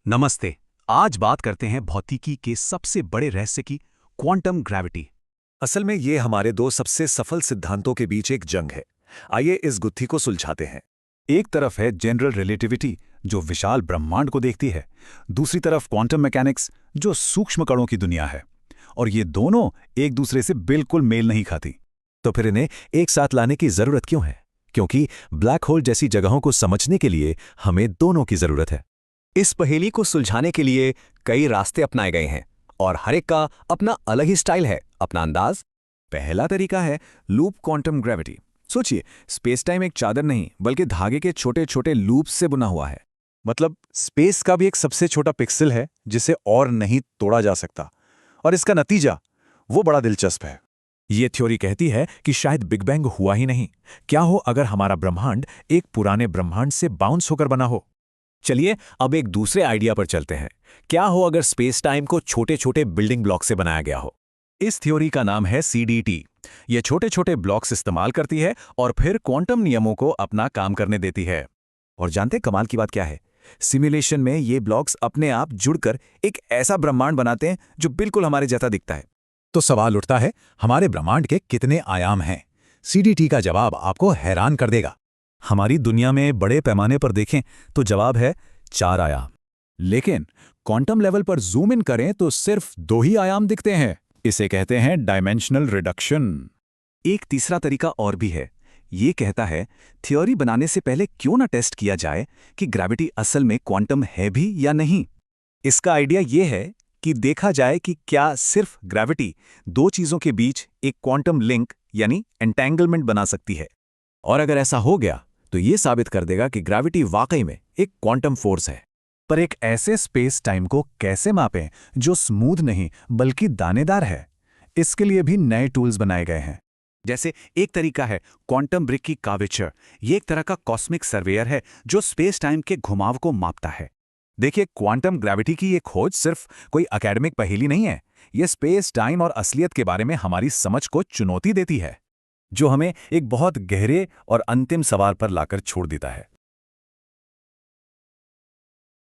नमस्ते। आज बात करते हैं भौतिकी के सबसे बड़े रहस्य की, क्वांटम ग्रेविटी। असल में ये हमारे दो सबसे सफल सिद्धांतों के बीच एक जंग है। आइए इस गुत्थी को सुलझाते हैं। एक तरफ है जनरल रिलेटिविटी, जो विशाल ब्रह्मांड को देखती है। दूसरी तरफ क्वांटम मैकेनिक्स, जो सूक्ष्म कणों की दुनिया है। और ये दोनों एक दूसरे से बिल्कुल मेल नहीं खाती। तो फिर इन्हें एक साथ लाने की जरूरत क्यों है? क्योंकि ब्लैक होल जैसी जगहों को समझने के लिए हमें दोनों की जरूरत है। इस पहेली को सुलझाने के लिए कई रास्ते अपनाए गए हैं और हर एक का अपना अलग ही स्टाइल है, अपना अंदाज। पहला तरीका है लूप क्वांटम ग्रेविटी। सोचिए, स्पेस टाइम एक चादर नहीं बल्कि धागे के छोटे छोटे लूप्स से बुना हुआ है। मतलब स्पेस का भी एक सबसे छोटा पिक्सल है जिसे और नहीं तोड़ा जा सकता। और इसका नतीजा वो बड़ा दिलचस्प है। ये थ्योरी कहती है कि शायद बिग बैंग हुआ ही नहीं। क्या हो अगर हमारा ब्रह्मांड एक पुराने ब्रह्मांड से बाउंस होकर बना हो? चलिए अब एक दूसरे आइडिया पर चलते हैं। क्या हो अगर स्पेस टाइम को छोटे छोटे बिल्डिंग ब्लॉक से बनाया गया हो? इस थ्योरी का नाम है CDT। ये छोटे छोटे ब्लॉक्स इस्तेमाल करती है और फिर क्वांटम नियमों को अपना काम करने देती है। और जानते कमाल की बात क्या है? सिमुलेशन में ये ब्लॉक्स अपने आप जुड़कर एक ऐसा ब्रह्मांड बनाते हैं जो बिल्कुल हमारे जैसा दिखता है। तो सवाल उठता है, हमारे ब्रह्मांड के कितने आयाम हैं? CDT का जवाब आपको हैरान कर देगा। हमारी दुनिया में बड़े पैमाने पर देखें तो जवाब है 4 आयाम। लेकिन क्वांटम लेवल पर जूम इन करें तो सिर्फ 2 ही आयाम दिखते हैं। इसे कहते हैं डायमेंशनल रिडक्शन। एक तीसरा तरीका और भी है। ये कहता है, थ्योरी बनाने से पहले क्यों ना टेस्ट किया जाए कि ग्रेविटी असल में क्वांटम है भी या नहीं। इसका आइडिया ये है कि देखा जाए कि क्या सिर्फ ग्रेविटी दो चीजों के बीच एक क्वांटम लिंक यानी एंटेंगलमेंट बना सकती है। और अगर ऐसा हो गया तो ये साबित कर देगा कि ग्रेविटी वाकई में एक क्वांटम फोर्स है। पर एक ऐसे स्पेस टाइम को कैसे मापें जो स्मूथ नहीं बल्कि दानेदार है? इसके लिए भी नए टूल्स बनाए गए हैं। जैसे एक तरीका है क्वांटम ब्रिक की कावेचर। ये एक तरह का कॉस्मिक सर्वेयर है जो स्पेस टाइम के घुमाव को मापता है। देखिए, क्वांटम ग्रेविटी की ये खोज सिर्फ कोई एकेडमिक पहेली नहीं है। ये स्पेस टाइम और असलियत के बारे में हमारी समझ को चुनौती देती है, जो हमें एक बहुत गहरे और अंतिम सवाल पर लाकर छोड़ देता है।